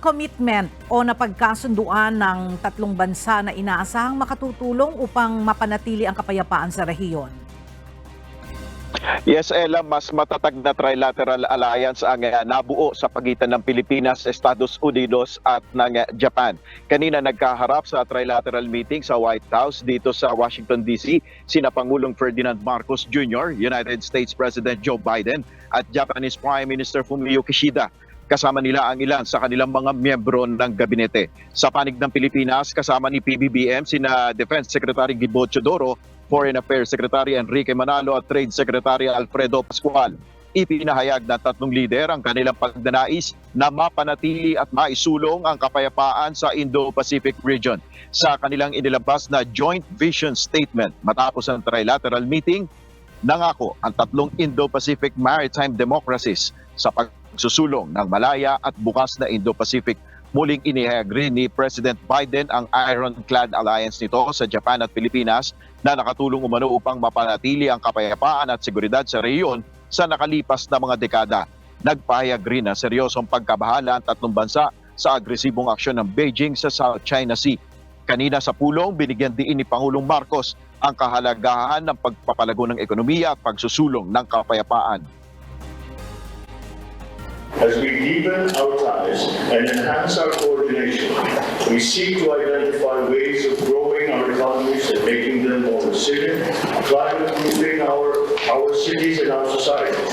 commitment o napagkasunduan ng tatlong bansa na inaasahang makatutulong upang mapanatili ang kapayapaan sa rehiyon? Yes, Ella, mas matatag na trilateral alliance ang nabuo sa pagitan ng Pilipinas, Estados Unidos at ng Japan. Kanina nagkaharap sa trilateral meeting sa White House dito sa Washington, D.C. sina Pangulong Ferdinand Marcos Jr., United States President Joe Biden at Japanese Prime Minister Fumio Kishida. Kasama nila ang ilan sa kanilang mga miyembro ng gabinete. Sa panig ng Pilipinas, kasama ni PBBM sina Defense Secretary Gibo Teodoro, Foreign Affairs Secretary Enrique Manalo at Trade Secretary Alfredo Pascual. Ipinahayag ng tatlong lider ang kanilang pagnanais na mapanatili at maisulong ang kapayapaan sa Indo-Pacific region. Sa kanilang inilabas na Joint Vision Statement matapos ang trilateral meeting, nangako ang tatlong Indo-Pacific maritime democracies sa pagsusulong ng malaya at bukas na Indo-Pacific. Muling inihayag rin ni President Biden ang ironclad alliance nito sa Japan at Pilipinas na nakatulong umano upang mapanatili ang kapayapaan at seguridad sa rehiyon sa nakalipas na mga dekada. Nagpahayag rin na seryosong pagkabahala ang tatlong bansa sa agresibong aksyon ng Beijing sa South China Sea. Kanina sa pulong, binigyan din ni Pangulong Marcos ang kahalagahan ng pagpapalago ng ekonomiya at pagsusulong ng kapayapaan. As we deepen our ties and enhance our coordination, we seek to identify ways of growing our economies and making them more resilient, climate-proofing our cities and our society,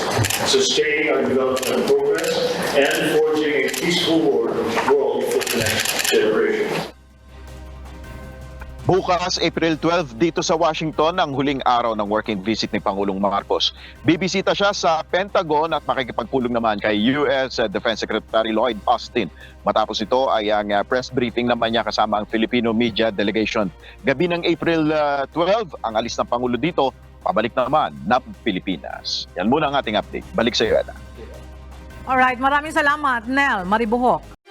sustaining our development progress, and forging a peaceful world for the next generation. Bukas, April 12, dito sa Washington, ang huling araw ng working visit ni Pangulong Marcos. Bibisita siya sa Pentagon at makikipagpulong naman kay U.S. Defense Secretary Lloyd Austin. Matapos ito ay ang press briefing naman niya kasama ang Filipino media delegation. Gabi ng April 12, ang alis ng Pangulo dito, pabalik naman ng Pilipinas. Yan muna ang ating update. Balik sa iyo, Ella. Alright, maraming salamat, Nel Maribuhok.